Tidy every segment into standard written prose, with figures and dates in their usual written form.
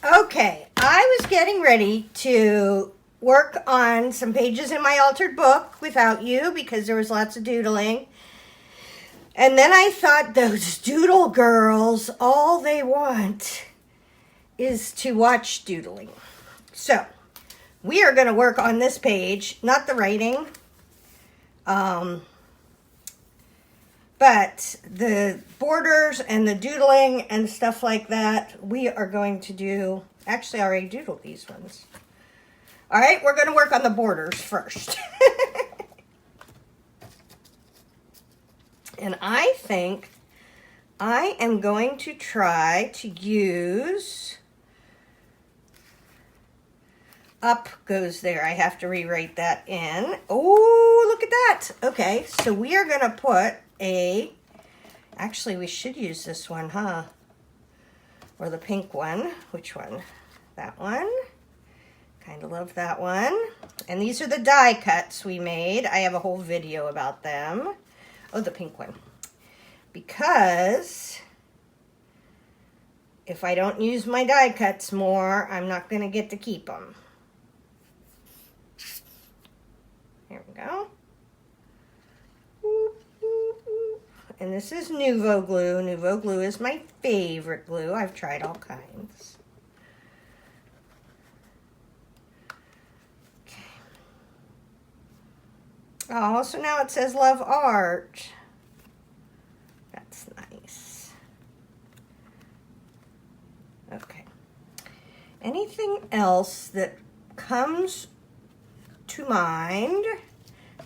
Okay, I was getting ready to work on some pages in my altered book without you because there was lots of doodling. And then I thought, those doodle girls, all they want is to watch doodling. So we are going to work on this page, not the writing, but the borders and the doodling and stuff like that. We are going to do, actually I already doodled these ones. All right, we're going to work on the borders first. And I think I am going to try to use, up goes there. I have to rewrite that in. Oh, look at that. Okay, so we are going to put actually we should use this one, huh? Or the pink one. Which one? That one. Kind of love that one. And these are the die cuts we made. I have a whole video about them. Oh, the pink one. Because if I don't use my die cuts more, I'm not going to get to keep them. Here we go. And this is Nouveau glue. Nouveau glue is my favorite glue. I've tried all kinds. Okay. Oh, so now it says Love Art. That's nice. Okay. Anything else that comes to mind?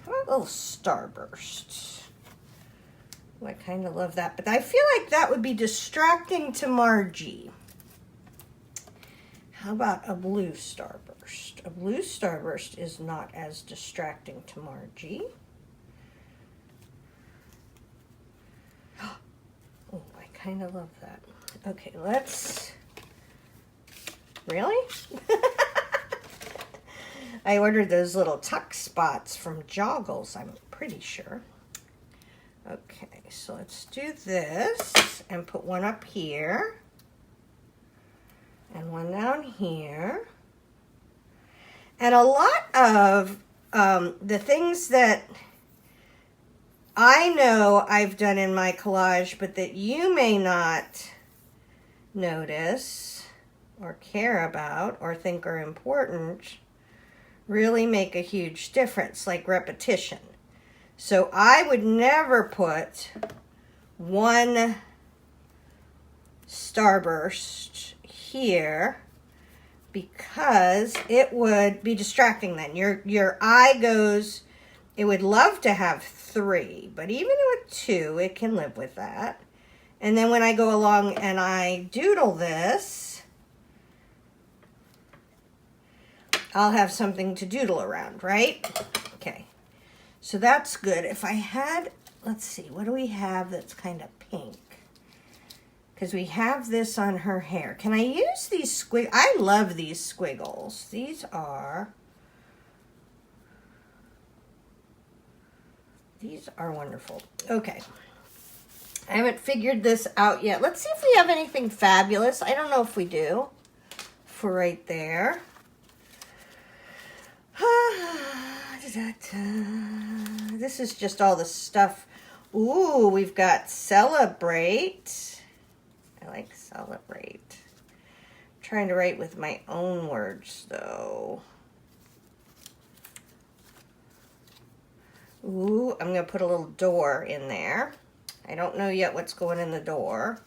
How about a little starburst? Oh, I kind of love that, but I feel like that would be distracting to Margie. How about a blue starburst? A blue starburst is not as distracting to Margie. Oh, I kind of love that. Okay, let's... Really? I ordered those little tuck spots from Joggles, I'm pretty sure. Okay, so let's do this and put one up here and one down here. And a lot of the things that I know I've done in my collage, but that you may not notice or care about or think are important, really make a huge difference, like repetition. So I would never put one starburst here because it would be distracting then. Your eye goes, it would love to have 3, but even with 2, it can live with that. And then when I go along and I doodle this, I'll have something to doodle around, right? Okay. So that's good. If I had, let's see, what do we have that's kind of pink? Because we have this on her hair. Can I use these squiggles? I love these squiggles. These are wonderful. Okay. I haven't figured this out yet. Let's see if we have anything fabulous. I don't know if we do. For right there. This is just all the stuff. Ooh, we've got celebrate. I like celebrate. I'm trying to write with my own words, though. Ooh, I'm going to put a little door in there. I don't know yet what's going in the door.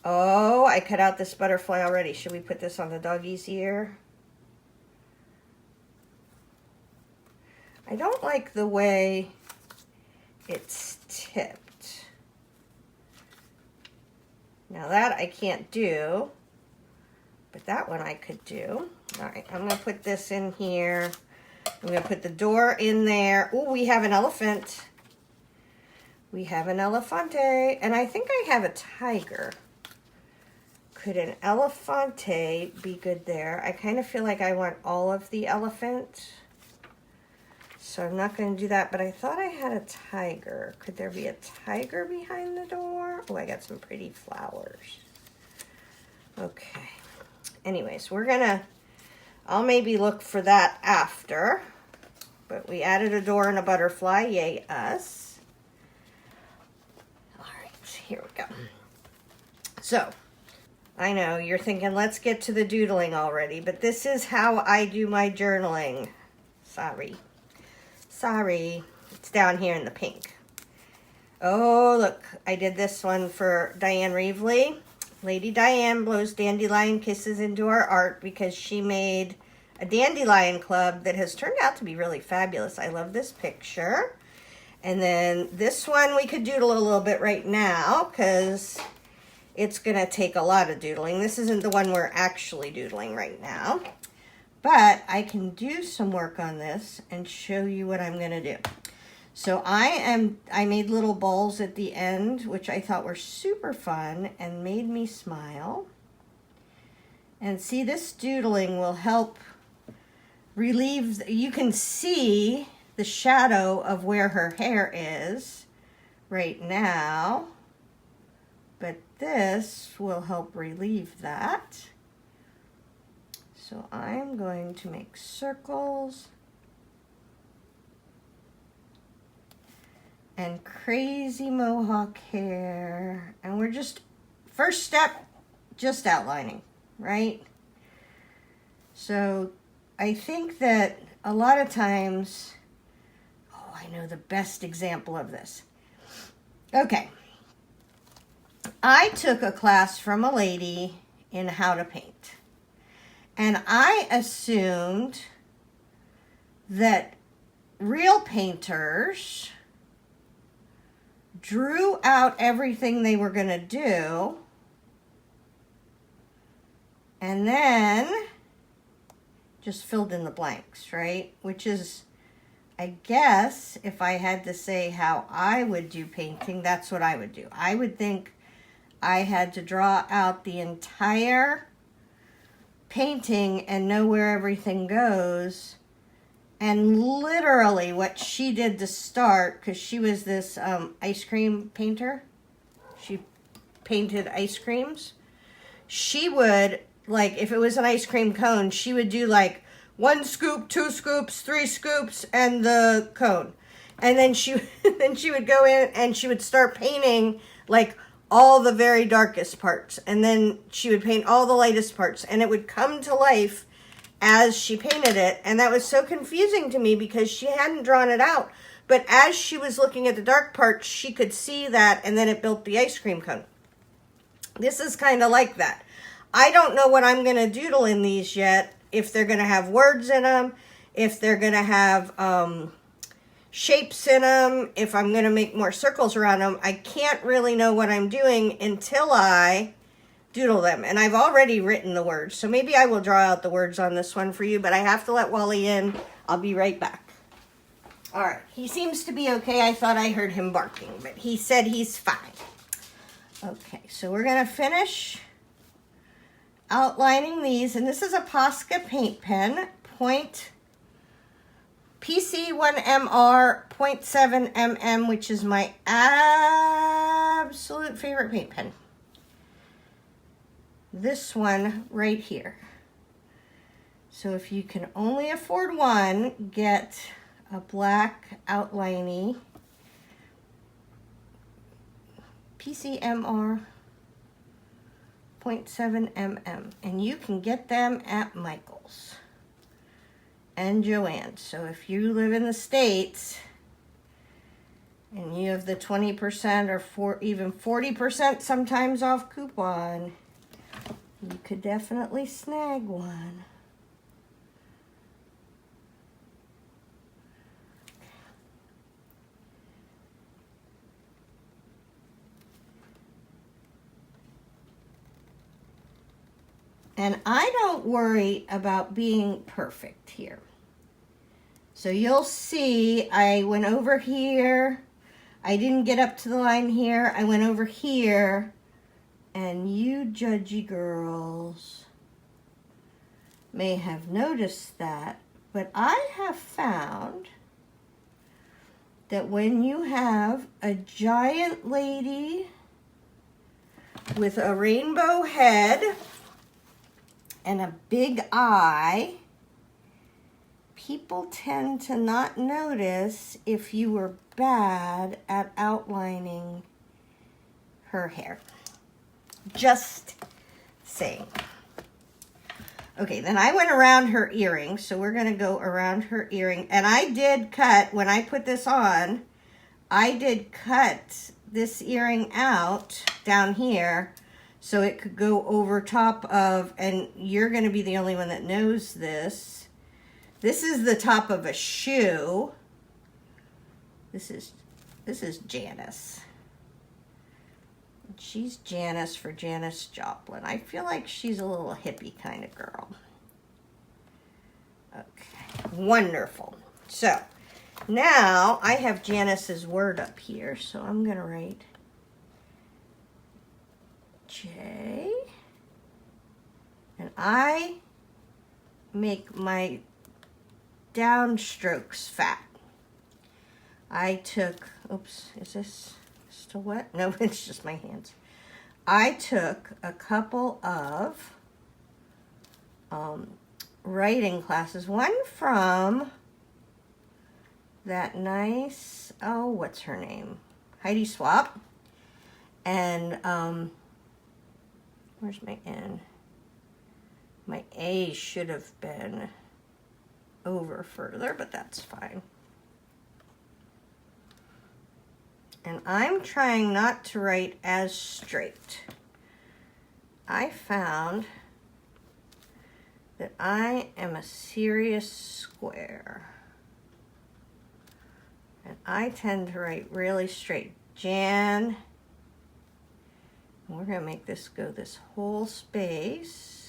Oh, I cut out this butterfly already. Should we put this on the doggy's ear? I don't like the way it's tipped. Now that I can't do, but that one I could do. All right, I'm going to put this in here. I'm going to put the door in there. Oh, we have an elephant. We have an elefante, and I think I have a tiger. Could an elefante be good there? I kind of feel like I want all of the elephant. So I'm not going to do that, but I thought I had a tiger. Could there be a tiger behind the door? Oh, I got some pretty flowers. Okay. Anyways, I'll maybe look for that after. But we added a door and a butterfly. Yay, us. All right, here we go. So, I know you're thinking, let's get to the doodling already, but this is how I do my journaling. Sorry. It's down here in the pink. Oh, look, I did this one for Diane Reevely. Lady Diane blows dandelion kisses into our art because she made a dandelion club that has turned out to be really fabulous. I love this picture. And then this one we could doodle a little bit right now because it's going to take a lot of doodling. This isn't the one we're actually doodling right now. But I can do some work on this and show you what I'm going to do. So I made little balls at the end, which I thought were super fun and made me smile. And see, this doodling will help relieve, you can see the shadow of where her hair is right now, but this will help relieve that. So I'm going to make circles and crazy mohawk hair, and we're just, first step, just outlining, right? So I think that a lot of times, oh, I know the best example of this. Okay, I took a class from a lady in how to paint, and I assumed that real painters drew out everything they were going to do, and then just filled in the blanks, right? Which is, I guess, if I had to say how I would do painting, that's what I would do. I would think I had to draw out the entire painting and know where everything goes. And literally what she did to start, because she was this ice cream painter, she painted ice creams. She would, like, if it was an ice cream cone, she would do like 1 scoop, 2 scoops, 3 scoops, and the cone. And then she would go in and she would start painting like all the very darkest parts. And then she would paint all the lightest parts. And it would come to life as she painted it, and that was so confusing to me because she hadn't drawn it out. But as she was looking at the dark parts, she could see that, and then it built the ice cream cone. This is kind of like that. I don't know what I'm going to doodle in these yet, if they're going to have words in them, if they're going to have shapes in them, if I'm going to make more circles around them. I can't really know what I'm doing until I doodle them. And I've already written the words, so maybe I will draw out the words on this one for you, but I have to let Wally in. I'll be right back. All right, he seems to be okay. I thought I heard him barking, but he said he's fine. Okay, so we're gonna finish outlining these, and this is a Posca paint pen, PC1MR 0.7 mm, which is my absolute favorite paint pen. This one right here. So if you can only afford one, get a black outliney PCMR 0.7 mm, and you can get them at Michael's and Joann's. So if you live in the States and you have the 20% or even 40% sometimes off coupon, you could definitely snag one. And I don't worry about being perfect here. So you'll see I went over here. I didn't get up to the line here. I went over here. And you judgy girls may have noticed that, but I have found that when you have a giant lady with a rainbow head and a big eye, people tend to not notice if you were bad at outlining her hair. Just saying. Okay, then I went around her earring, so we're going to go around her earring. And I did cut, when I put this on, I did cut this earring out down here so it could go over top of, and you're going to be the only one that knows this. This is the top of a shoe. This is Janice. She's Janice for Janis Joplin. I feel like she's a little hippie kind of girl. Okay, wonderful. So now I have Janice's word up here, so I'm going to write J. And I make my downstrokes fat. I took, oops, is this still wet? No, it's just my hands. I took a couple of writing classes. One from that nice, oh, what's her name? Heidi Swap. And where's my N? My A should have been over further, but that's fine. And I'm trying not to write as straight. I found that I am a serious square. And I tend to write really straight. Jan. We're going to make this go this whole space.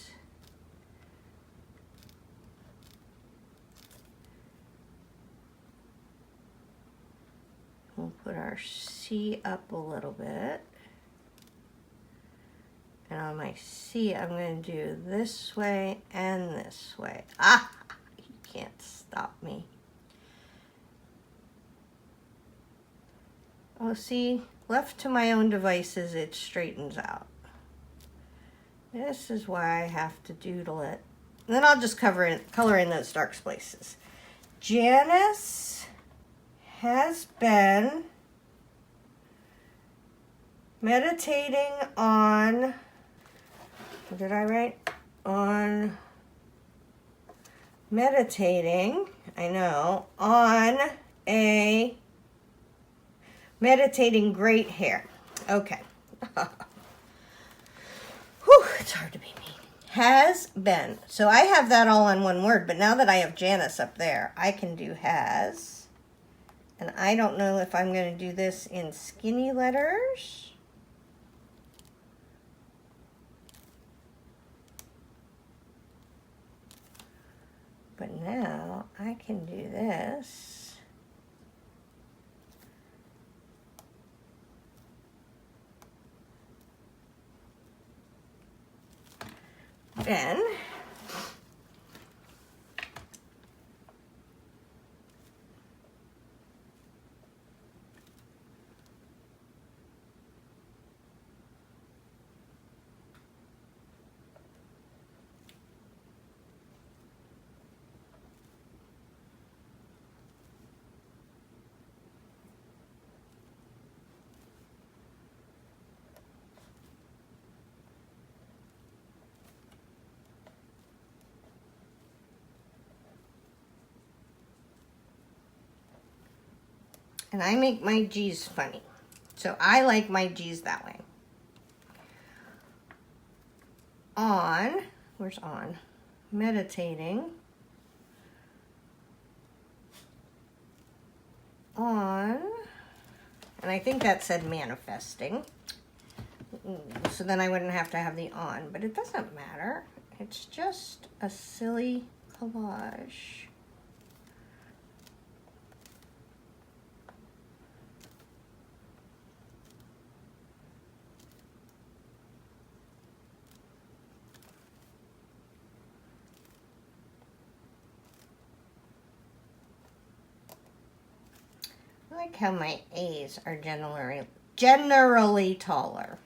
We'll put our C up a little bit. And on my C, I'm going to do this way and this way. Ah, you can't stop me. Oh, see, left to my own devices, it straightens out. This is why I have to doodle it. And then I'll just color in those dark spaces. Janice has been meditating on, what did I write? On meditating, I know, on a meditating great hair. Okay. Whew, it's hard to be me. Has been. So I have that all on one word, but now that I have Janice up there, I can do has. And I don't know if I'm going to do this in skinny letters. But now I can do this. Then and I make my G's funny. So I like my G's that way. On, where's on? Meditating. On, and I think that said manifesting. So then I wouldn't have to have the on, but it doesn't matter. It's just a silly collage. I like how my A's are generally taller.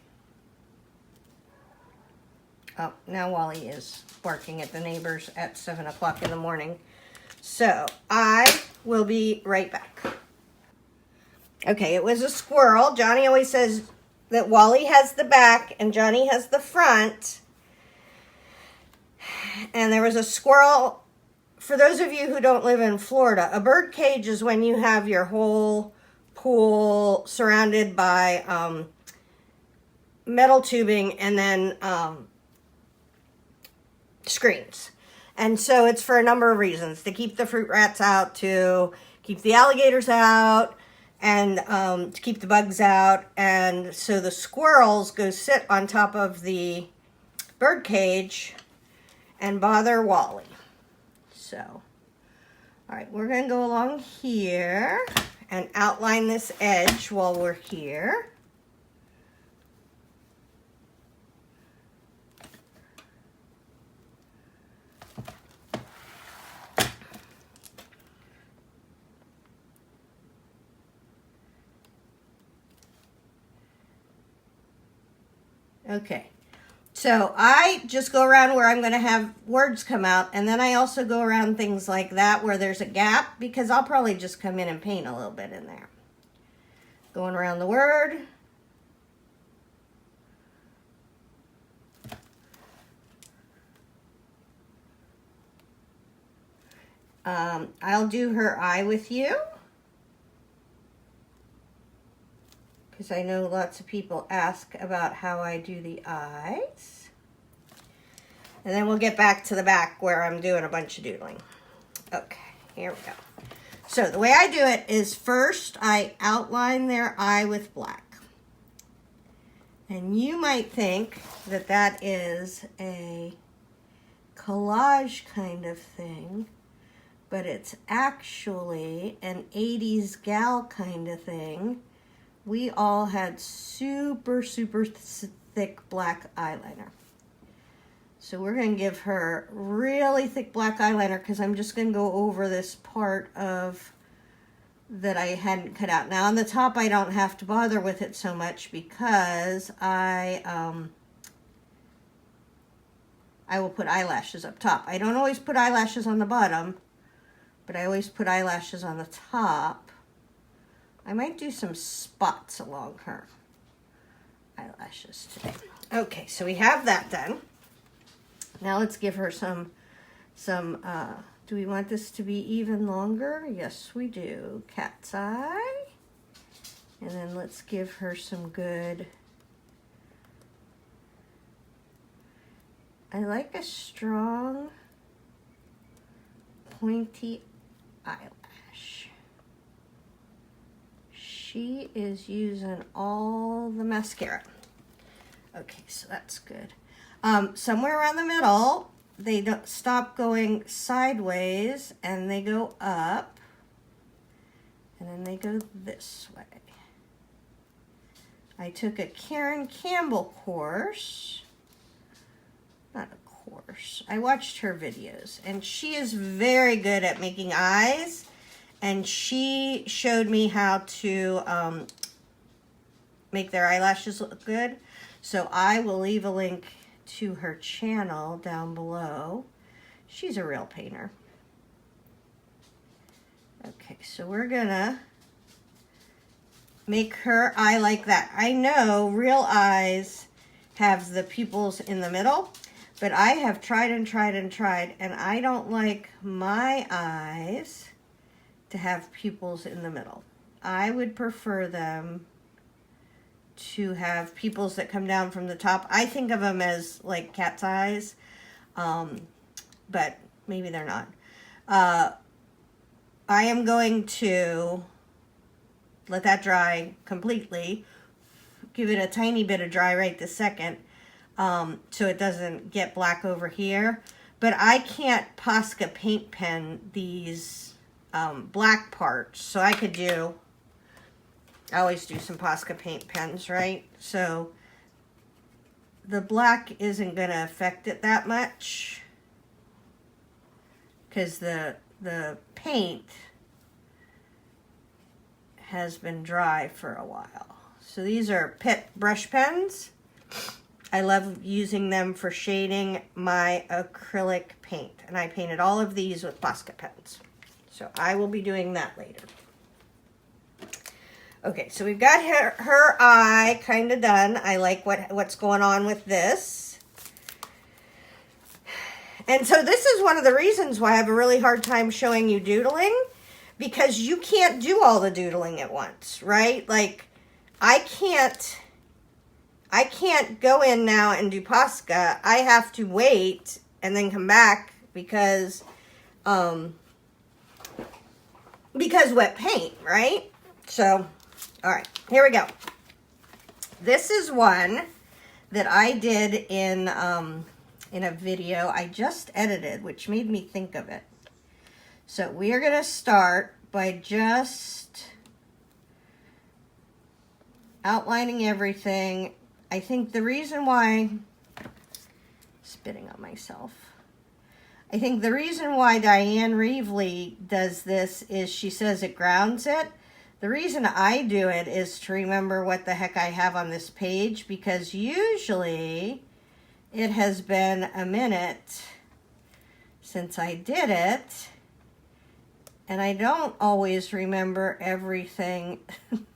Oh, now Wally is barking at the neighbors at 7 o'clock in the morning. So I will be right back. Okay, it was a squirrel. Johnny always says that Wally has the back and Johnny has the front. And there was a squirrel. For those of you who don't live in Florida, a bird cage is when you have your whole pool surrounded by metal tubing and then screens. And so it's for a number of reasons. To keep the fruit rats out, to keep the alligators out, and to keep the bugs out. And so the squirrels go sit on top of the bird cage and bother Wally. So, all right, we're going to go along here and outline this edge while we're here. Okay, so I just go around where I'm going to have words come out, and then I also go around things like that where there's a gap, because I'll probably just come in and paint a little bit in there. Going around the word. I'll do her eye with you, because I know lots of people ask about how I do the eyes. And then we'll get back to the back where I'm doing a bunch of doodling. Okay, here we go. So the way I do it is first I outline their eye with black. And you might think that that is a collage kind of thing, but it's actually an 80s gal kind of thing. We all had super, super thick black eyeliner. So we're going to give her really thick black eyeliner because I'm just going to go over this part of that I hadn't cut out. Now on the top I don't have to bother with it so much because I will put eyelashes up top. I don't always put eyelashes on the bottom, but I always put eyelashes on the top. I might do some spots along her eyelashes today. Okay, so we have that done. Now let's give her some, do we want this to be even longer? Yes, we do. Cat's eye. And then let's give her some good, I like a strong, pointy eyelash. She is using all the mascara. Okay, so that's good. Somewhere around the middle, they don't stop going sideways and they go up, and then they go this way. I took a Karen Campbell course, not a course, I watched her videos, and she is very good at making eyes, and she showed me how to make their eyelashes look good. So I will leave a link to her channel down below. She's a real painter. Okay, so we're gonna make her eye like that. I know real eyes have the pupils in the middle, but I have tried and tried and tried, and I don't like my eyes to have pupils in the middle. I would prefer them to have pupils that come down from the top. I think of them as like cat's eyes, but maybe they're not. I am going to let that dry completely. Give it a tiny bit of dry right this second, so it doesn't get black over here. But I can't Posca paint pen these black parts, so I could do, I always do some Posca paint pens, right? So the black isn't going to affect it that much because the paint has been dry for a while. So these are Pitt brush pens, I love using them for shading my acrylic paint. And I painted all of these with Posca pens. So I will be doing that later. Okay, so we've got her eye kind of done. I like what's going on with this. And so this is one of the reasons why I have a really hard time showing you doodling, because you can't do all the doodling at once, right? Like, I can't go in now and do Posca. I have to wait and then come back because wet paint, right? So, all right, here we go. This is one that I did in a video I just edited, which made me think of it. So we are gonna start by just outlining everything. I think the reason why, spitting on myself. I think the reason why Diane Reevely does this is she says it grounds it. The reason I do it is to remember what the heck I have on this page, because usually it has been a minute since I did it, and I don't always remember everything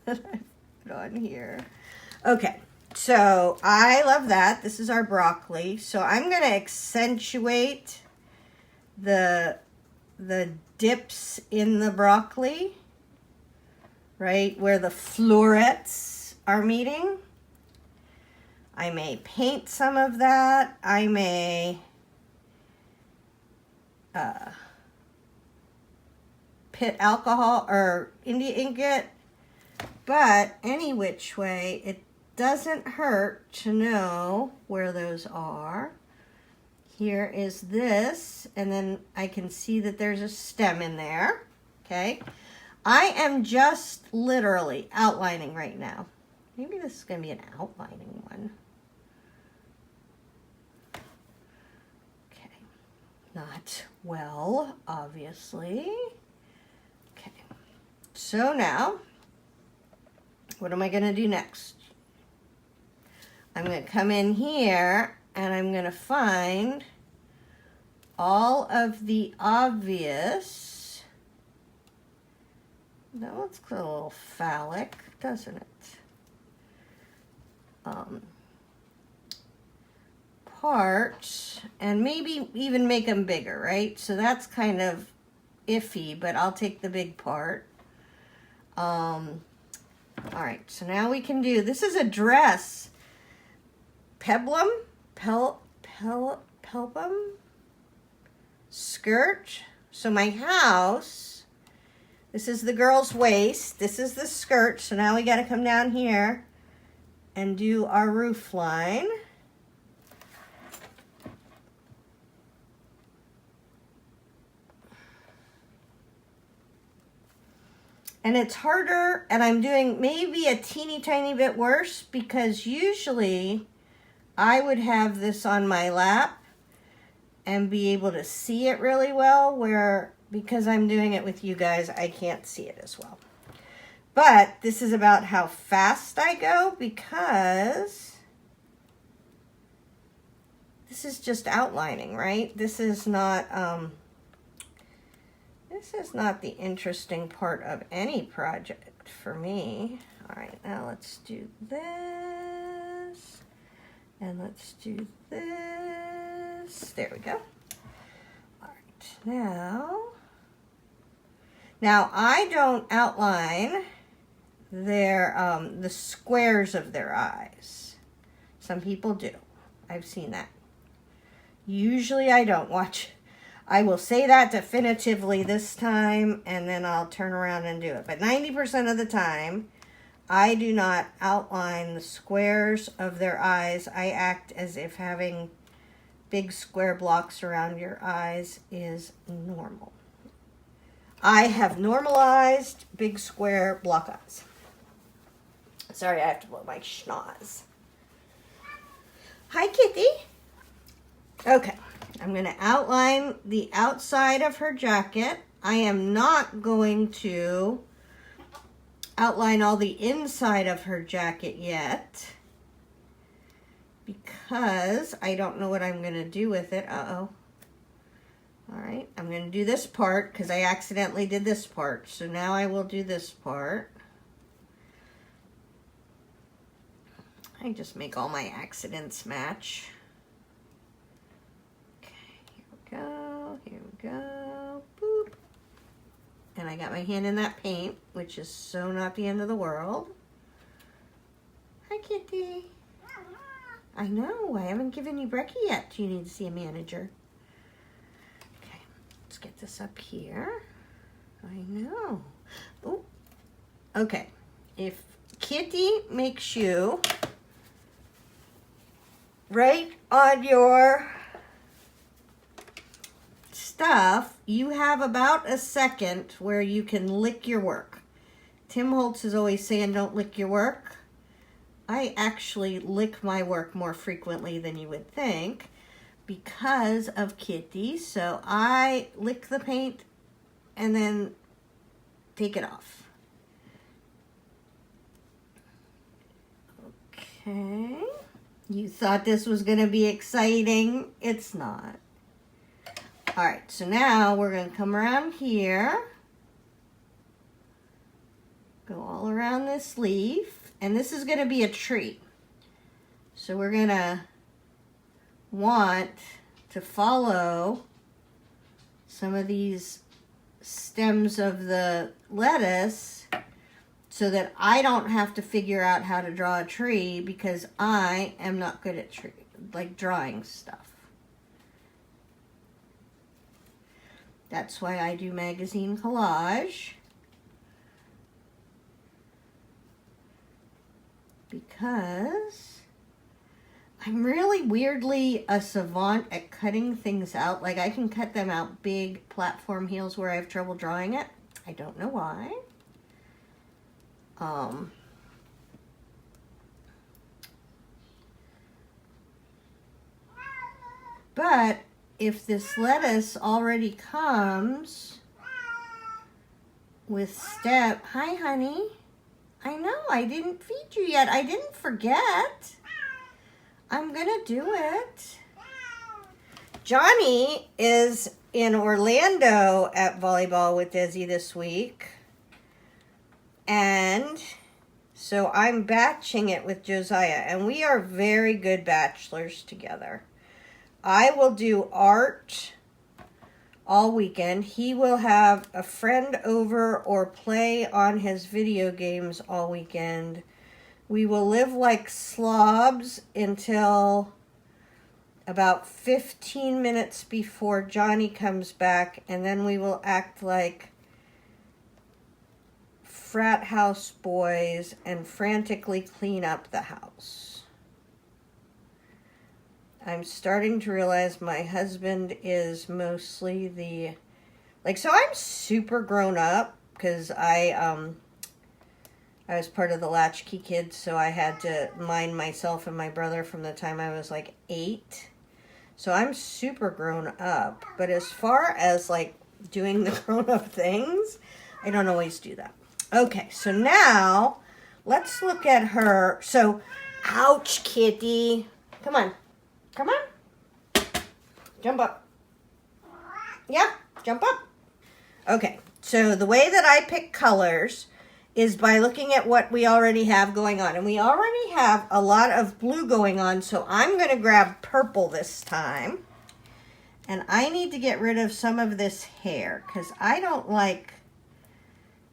that I put on here. Okay, so I love that. This is our broccoli. So I'm going to accentuate the dips in the broccoli, right where the florets are meeting. I may paint some of that. I may pit alcohol or India ink it, but any which way, it doesn't hurt to know where those are. Here is this, and then I can see that there's a stem in there, okay? I am just literally outlining right now. Maybe this is going to be an outlining one. Okay, not well, obviously. Okay, so now, what am I going to do next? I'm going to come in here and I'm going to find all of the obvious. That looks a little phallic, doesn't it? Parts, and maybe even make them bigger, right? So that's kind of iffy, but I'll take the big part. All right, so now we can do, this is a dress. Peplum skirt. So my house, this is the girl's waist, this is the skirt, so now we got to come down here and do our roof line. And it's harder, and I'm doing maybe a teeny tiny bit worse, because usually I would have this on my lap and be able to see it really well, where because I'm doing it with you guys, I can't see it as well. But this is about how fast I go, because this is just outlining, right? This is not the interesting part of any project for me. All right, now let's do this, and let's do this. There we go. All right, now I don't outline their the squares of their eyes. Some people do. I've seen that. Usually I don't. Watch. I will say that definitively this time, and then I'll turn around and do it. But 90% of the time, I do not outline the squares of their eyes. I act as if having big square blocks around your eyes is normal. I have normalized big square block eyes. Sorry, I have to blow my schnoz. Hi, Kitty. Okay, I'm going to outline the outside of her jacket. I am not going to outline all the inside of her jacket yet, because I don't know what I'm going to do with it. Uh-oh. All right, I'm going to do this part because I accidentally did this part. So now I will do this part. I just make all my accidents match. Okay, here we go, here we go, boop. And I got my hand in that paint, which is so not the end of the world. Hi, Kitty. I know, I haven't given you brekkie yet. Do you need to see a manager? Okay, let's get this up here. I know. Oh, okay. If Kitty makes you right on your stuff, you have about a second where you can lick your work. Tim Holtz is always saying don't lick your work. I actually lick my work more frequently than you would think because of Kitty. So I lick the paint and then take it off. Okay. You thought this was going to be exciting. It's not. All right, so now we're going to come around here. Go all around this leaf. And this is going to be a tree. So we're going to want to follow some of these stems of the lettuce so that I don't have to figure out how to draw a tree because I am not good at drawing stuff. That's why I do magazine collage. Because I'm really weirdly a savant at cutting things out. Like I can cut them out big platform heels where I have trouble drawing it. I don't know why. But if this lettuce already comes with hi honey. I know, I didn't feed you yet. I didn't forget. I'm gonna do it. Johnny is in Orlando at volleyball with Desi this week. And so I'm batching it with Josiah. And we are very good bachelors together. I will do art all weekend. He will have a friend over or play on his video games all weekend. We will live like slobs until about 15 minutes before Johnny comes back, and then we will act like frat house boys and frantically clean up the house. I'm starting to realize my husband is mostly so I'm super grown up because I was part of the latchkey kids, so I had to mind myself and my brother from the time I was like 8. So I'm super grown up, but as far as like doing the grown up things, I don't always do that. Okay, so now let's look at her. So, ouch, Kitty. Come on. Come on. Jump up. Yeah, jump up. Okay, so the way that I pick colors is by looking at what we already have going on. And we already have a lot of blue going on, so I'm going to grab purple this time. And I need to get rid of some of this hair because I don't like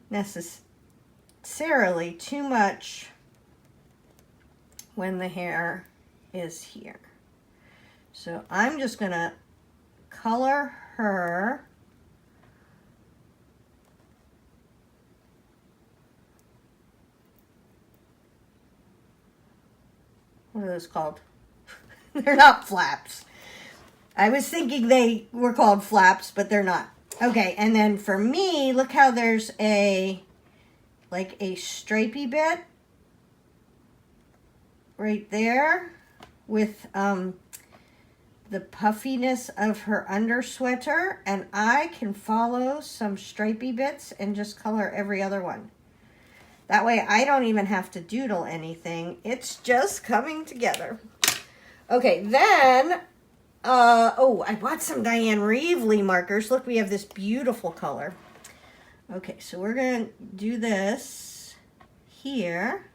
necessarily too much when the hair is here. So I'm just going to color her what are those called? They're not flaps. I was thinking they were called flaps, but they're not. Okay, and then for me, look how there's a stripey bit right there with the puffiness of her under sweater, and I can follow some stripey bits and just color every other one. That way I don't even have to doodle anything. It's just coming together. Okay, then, oh, I bought some Diane Reevely markers. Look, we have this beautiful color. Okay, so we're going to do this here.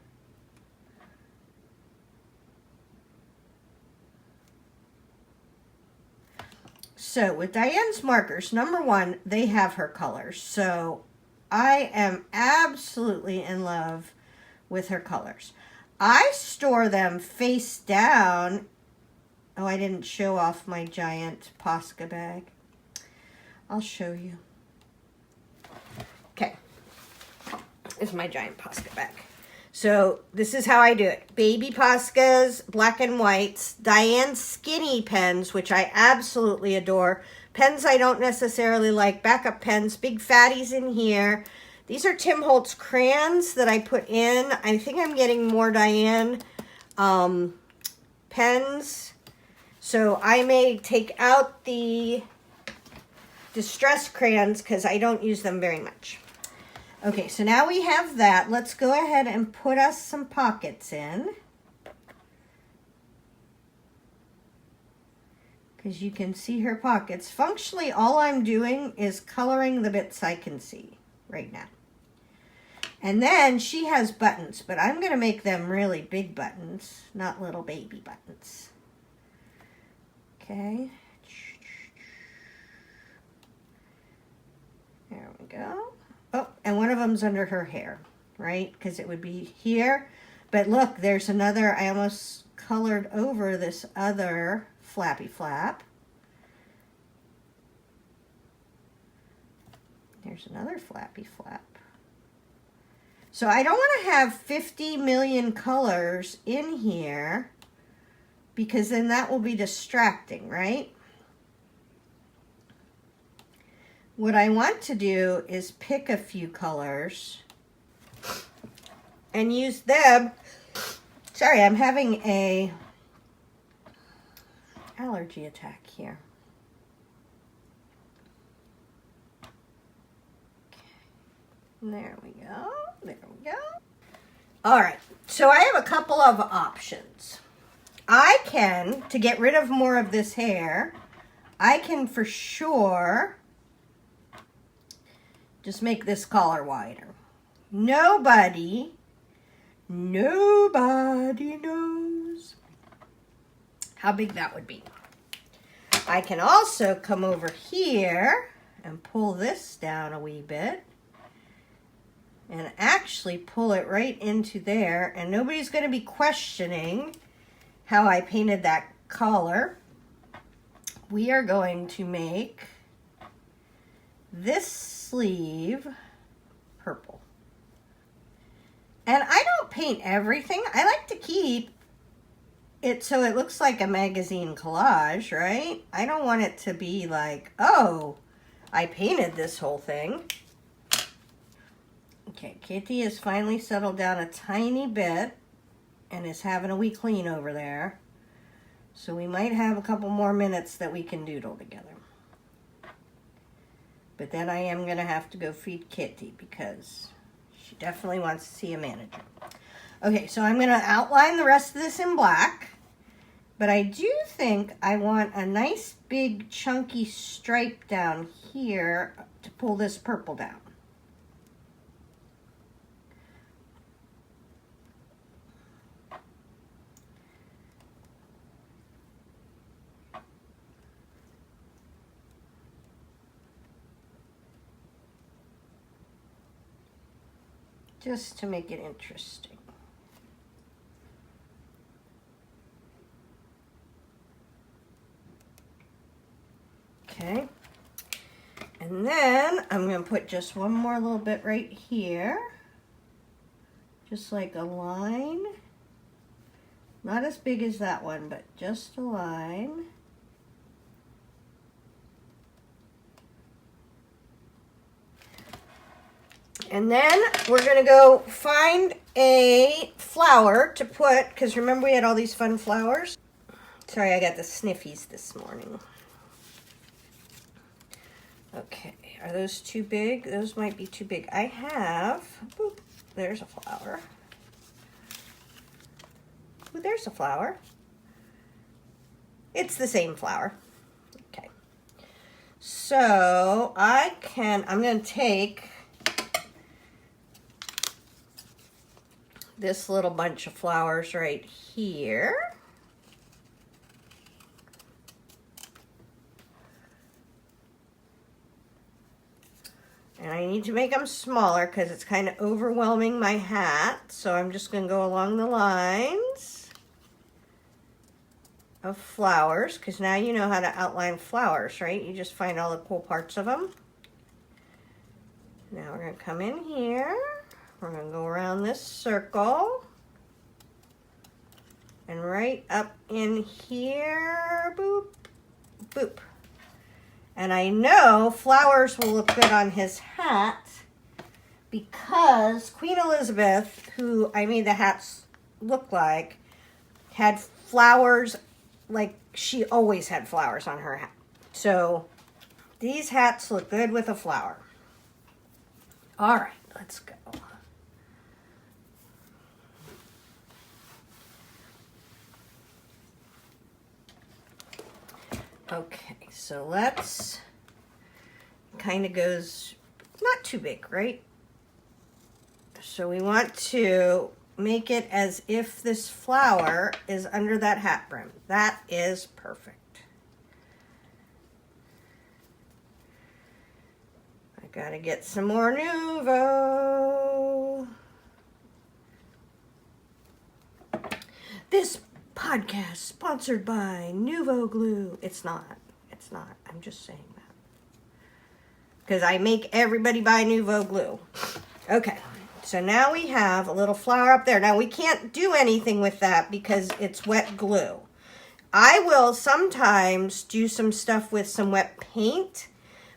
So with Diane's markers, number one, they have her colors. So I am absolutely in love with her colors. I store them face down. Oh, I didn't show off my giant Posca bag. I'll show you. Okay, this is my giant Posca bag. So this is how I do it. Baby Poscas, black and whites, Diane skinny pens, which I absolutely adore. Pens I don't necessarily like, backup pens, big fatties in here. These are Tim Holtz crayons that I put in. I think I'm getting more Diane pens. So I may take out the distress crayons because I don't use them very much. Okay, so now we have that. Let's go ahead and put us some pockets in. Because you can see her pockets. Functionally, all I'm doing is coloring the bits I can see right now. And then she has buttons, but I'm going to make them really big buttons, not little baby buttons. Okay. There we go. Oh, and one of them's under her hair, right? Because it would be here. But look, there's another, I almost colored over this other flappy flap. There's another flappy flap. So I don't want to have 50 million colors in here because then that will be distracting, right? What I want to do is pick a few colors and use them. Sorry, I'm having a allergy attack here. Okay. There we go. There we go. All right. So I have a couple of options. I can, to get rid of more of this hair, I can for sure just make this collar wider. Nobody knows how big that would be. I can also come over here and pull this down a wee bit and actually pull it right into there, and nobody's going to be questioning how I painted that collar. We are going to make this sleeve purple. And I don't paint everything. I like to keep it so it looks like a magazine collage, right? I don't want it to be like, oh, I painted this whole thing. Okay, Kitty has finally settled down a tiny bit and is having a wee clean over there. So we might have a couple more minutes that we can doodle together. But then I am going to have to go feed Kitty because she definitely wants to see a manager. Okay, so I'm going to outline the rest of this in black. But I do think I want a nice big chunky stripe down here to pull this purple down. Just to make it interesting. Okay. And then I'm going to put just one more little bit right here. Just like a line. Not as big as that one, but just a line. And then we're going to go find a flower to put, because remember we had all these fun flowers? Sorry, I got the sniffies this morning. Okay, are those too big? Those might be too big. I have, boop, there's a flower. Ooh, there's a flower. It's the same flower. Okay. So I'm going to take this little bunch of flowers right here. And I need to make them smaller because it's kind of overwhelming my hat. So I'm just going to go along the lines of flowers, because now you know how to outline flowers, right? You just find all the cool parts of them. Now we're going to come in here. We're going to go around this circle. And right up in here, boop, boop. And I know flowers will look good on his hat because Queen Elizabeth, who I made the hats look like, had flowers, like she always had flowers on her hat. So these hats look good with a flower. All right, let's go. Okay, so let's, kind of goes not too big, right? So we want to make it as if this flower is under that hat brim. That is perfect. I gotta get some more Nuvo. This podcast sponsored by Nuvo Glue. It's not. I'm just saying that. Because I make everybody buy Nuvo Glue. Okay. So now we have a little flower up there. Now we can't do anything with that because it's wet glue. I will sometimes do some stuff with some wet paint,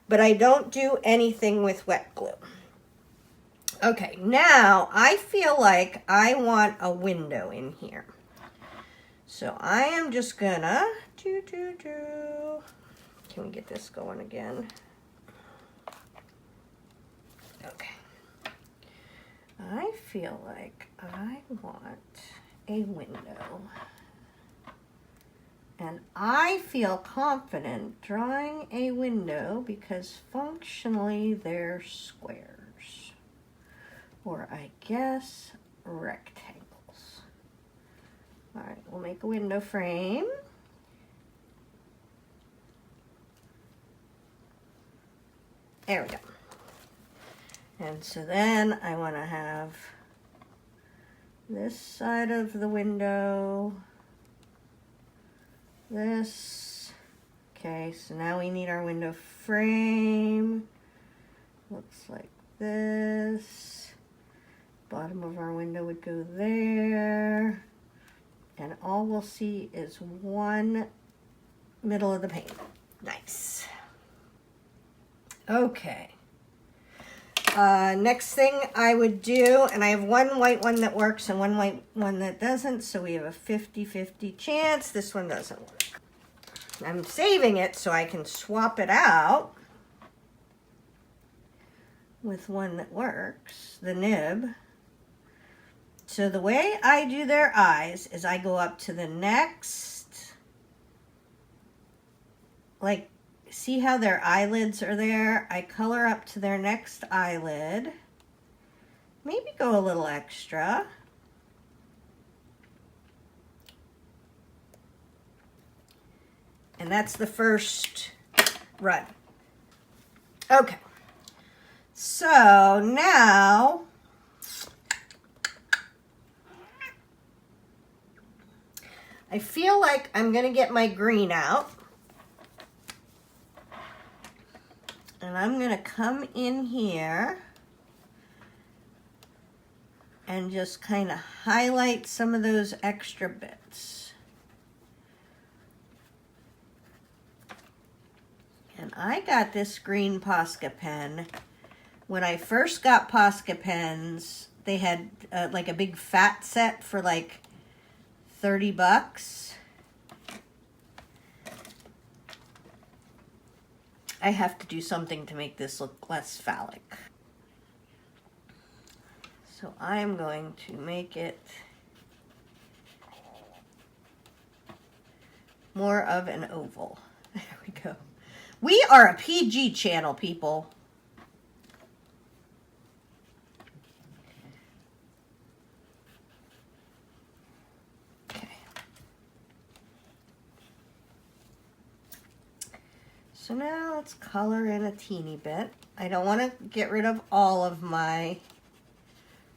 but I don't do anything with wet glue. Okay. Now I feel like I want a window in here. So I am just gonna Can we get this going again? Okay. I feel like I want a window. And I feel confident drawing a window because functionally they're squares. Or I guess rectangles. All right, we'll make a window frame. There we go. And so then I want to have this side of the window, this. Okay, so now we need our window frame. Looks like this. Bottom of our window would go there. And all we'll see is one middle of the pane. Nice. Okay. Next thing I would do, and I have one white one that works and one white one that doesn't, so we have a 50-50 chance this one doesn't work. I'm saving it so I can swap it out with one that works, the nib. So the way I do their eyes is I go up to the next, like, see how their eyelids are there? I color up to their next eyelid. Maybe go a little extra. And that's the first run. Okay. So now I feel like I'm going to get my green out. And I'm going to come in here and just kind of highlight some of those extra bits. And I got this green Posca pen. When I first got Posca pens, they had like a big fat set for like $30. I have to do something to make this look less phallic. So I'm going to make it more of an oval. There we go. We are a PG channel, people. Okay. So now let's color in a teeny bit. I don't want to get rid of all of my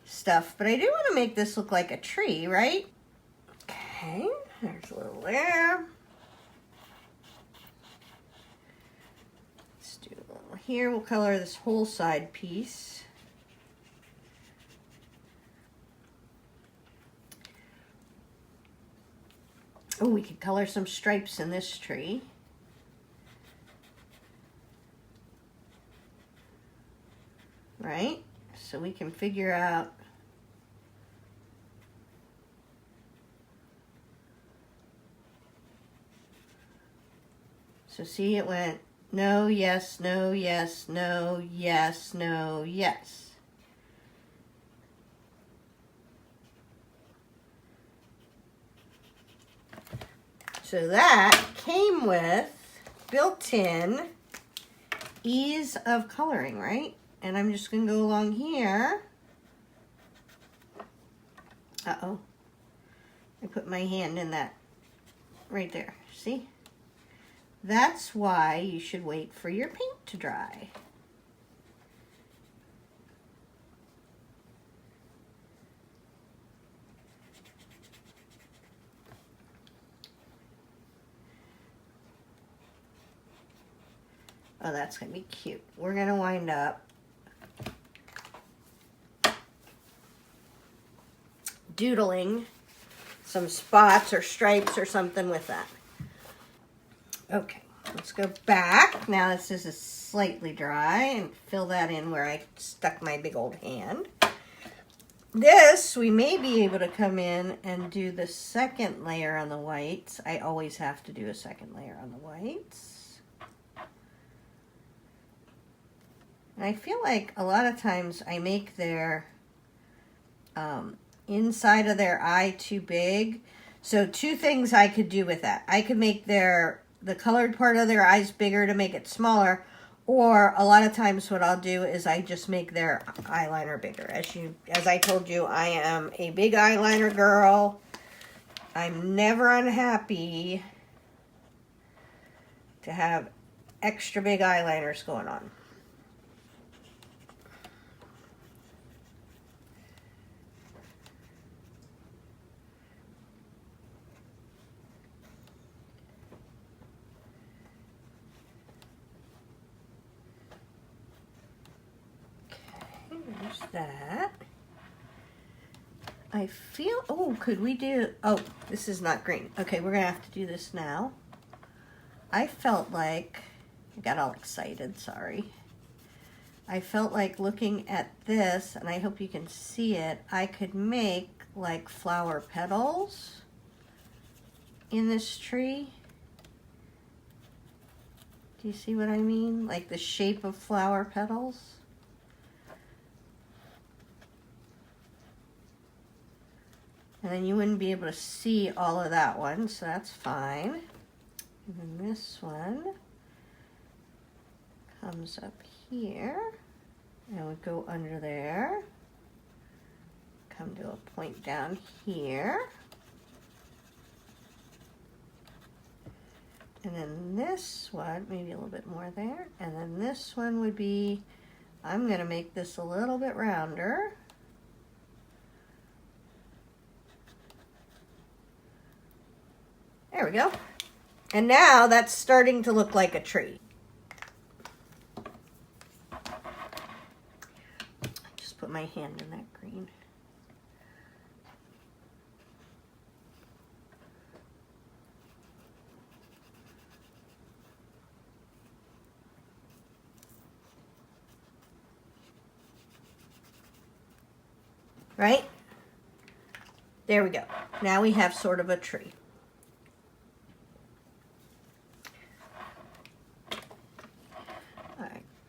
stuff, but I do want to make this look like a tree, right? Okay, there's a little there. Let's do a little here. We'll color this whole side piece. Oh, we could color some stripes in this tree. Right? So we can figure out so see, it went no, yes, no, yes, no, yes, no, yes. So that came with built-in ease of coloring, right? And I'm just going to go along here. Uh-oh. I put my hand in that right there. See? That's why you should wait for your paint to dry. Oh, that's going to be cute. We're going to wind up doodling some spots or stripes or something with that. Okay, let's go back. Now this is slightly dry and fill that in where I stuck my big old hand. This, we may be able to come in and do the second layer on the whites. I always have to do a second layer on the whites. And I feel like a lot of times I make their inside of their eye too big. So two things I could do with that. I could make the colored part of their eyes bigger to make it smaller, or a lot of times what I'll do is I just make their eyeliner bigger. As I told you, I am a big eyeliner girl. I'm never unhappy to have extra big eyeliners going on. There's that. I feel, oh, could we do, oh, this is not green. Okay, we're gonna have to do this now. I felt like, I got all excited, sorry. I felt like looking at this, and I hope you can see it, I could make like flower petals in this tree. Do you see what I mean? Like the shape of flower petals. And then you wouldn't be able to see all of that one, so that's fine. And then this one comes up here, and would go under there, come to a point down here. And then this one, maybe a little bit more there, and then this one would be, I'm gonna make this a little bit rounder. There we go. And now that's starting to look like a tree. Just put my hand in that green. Right? There we go. Now we have sort of a tree.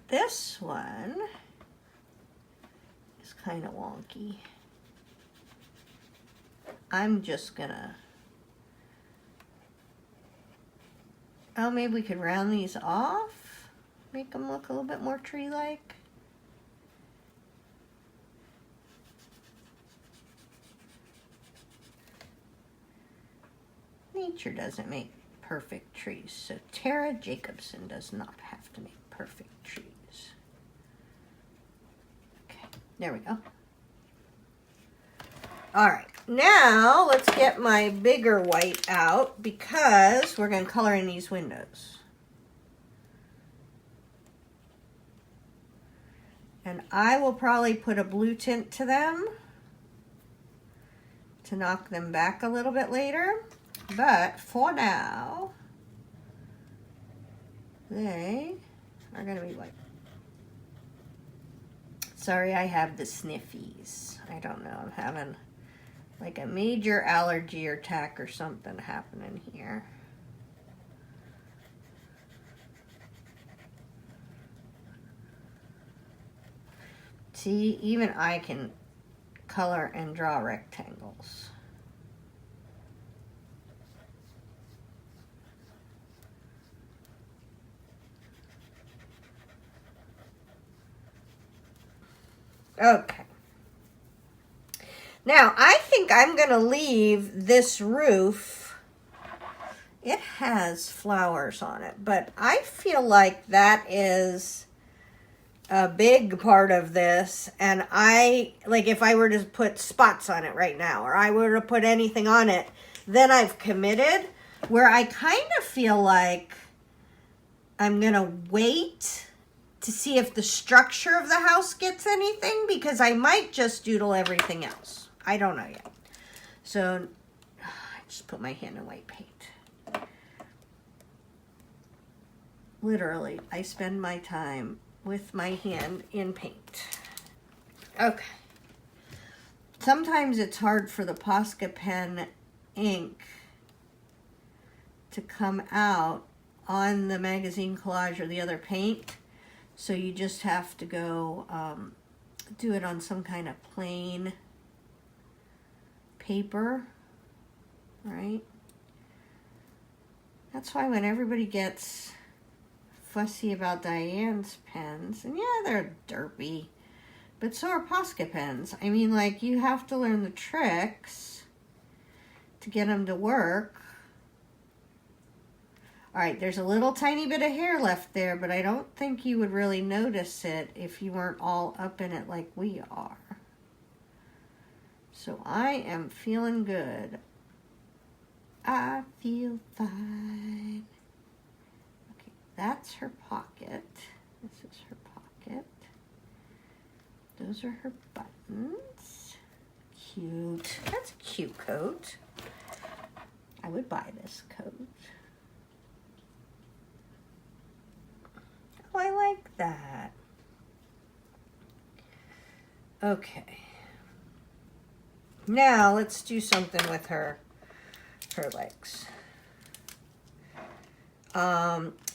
This one is kind of wonky. I'm just gonna Oh, maybe we could round these off, make them look a little bit more tree-like. Nature doesn't make perfect trees, so Tara Jacobson does not have to make perfect trees. Okay, there we go. All right, now let's get my bigger white out because we're going to color in these windows. And I will probably put a blue tint to them to knock them back a little bit later. But for now, they are going to be white. Sorry, I have the sniffies. I don't know, I'm having like a major allergy or attack or something happening here. See, even I can color and draw rectangles. Okay. Now, I think I'm going to leave this roof. It has flowers on it, but I feel like that is a big part of this. And like if I were to put spots on it right now, or I were to put anything on it, then I've committed. Where I kind of feel like I'm going to wait to see if the structure of the house gets anything, because I might just doodle everything else. I don't know yet. So I just put my hand in white paint. Literally, I spend my time with my hand in paint. Okay. Sometimes it's hard for the Posca pen ink to come out on the magazine collage or the other paint. So you just have to go do it on some kind of plain paper, right? That's why when everybody gets fussy about Diane's pens, and yeah, they're derpy, but so are Posca pens. I mean, like, you have to learn the tricks to get them to work. All right, there's a little tiny bit of hair left there, but I don't think you would really notice it if you weren't all up in it like we are. So I am feeling good. I feel fine. Okay, that's her pocket. This is her pocket. Those are her buttons. Cute. That's a cute coat. I would buy this coat. Oh, I like that. Okay. Now let's do something with her legs.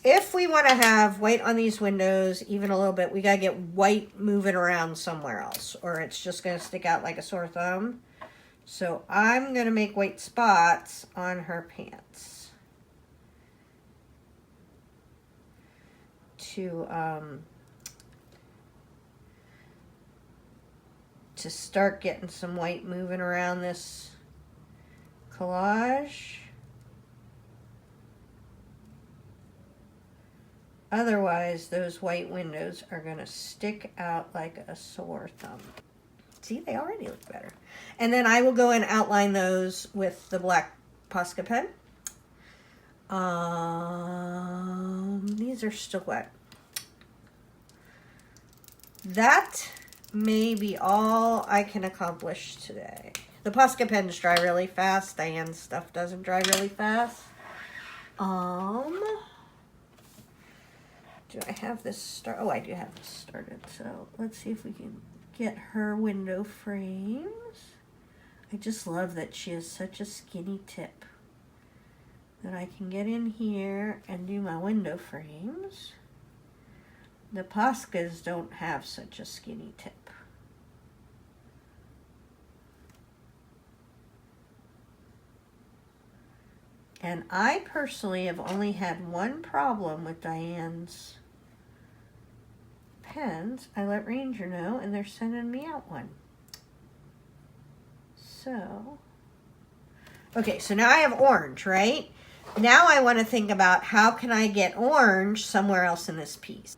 If we want to have white on these windows, even a little bit, we gotta get white moving around somewhere else, or it's just gonna stick out like a sore thumb. So I'm gonna make white spots on her pants to start getting some white moving around this collage. Otherwise, those white windows are going to stick out like a sore thumb. See, they already look better. And then I will go and outline those with the black Posca pen. These are still wet. That may be all I can accomplish today. The Posca pens dry really fast. Diane's stuff doesn't dry really fast. Do I have this start? Oh, I do have this started. So let's see if we can get her window frames. I just love that she has such a skinny tip that I can get in here and do my window frames. The Poscas don't have such a skinny tip. And I personally have only had one problem with Diane's pens. I let Ranger know, and they're sending me out one. So, okay, so now I have orange, right? Now I want to think about how can I get orange somewhere else in this piece.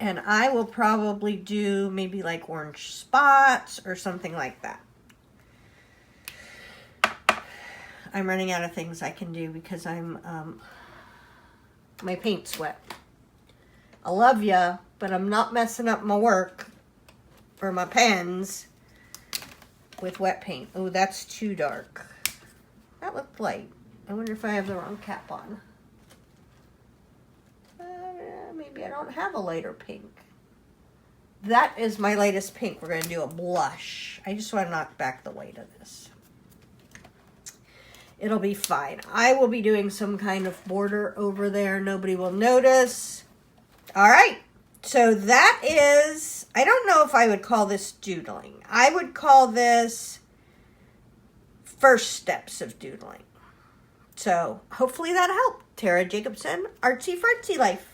And I will probably do maybe like orange spots or something like that. I'm running out of things I can do because I'm, my paint's wet. I love ya, but I'm not messing up my work or my pens with wet paint. Oh, that's too dark. That looked light. I wonder if I have the wrong cap on. Maybe I don't have a lighter pink. That is my lightest pink. We're going to do a blush. I just want to knock back the weight of this. It'll be fine. I will be doing some kind of border over there. Nobody will notice. All right. So that is, I don't know if I would call this doodling. I would call this first steps of doodling. So hopefully that helped. Tara Jacobson, Artsy Fartsy Life.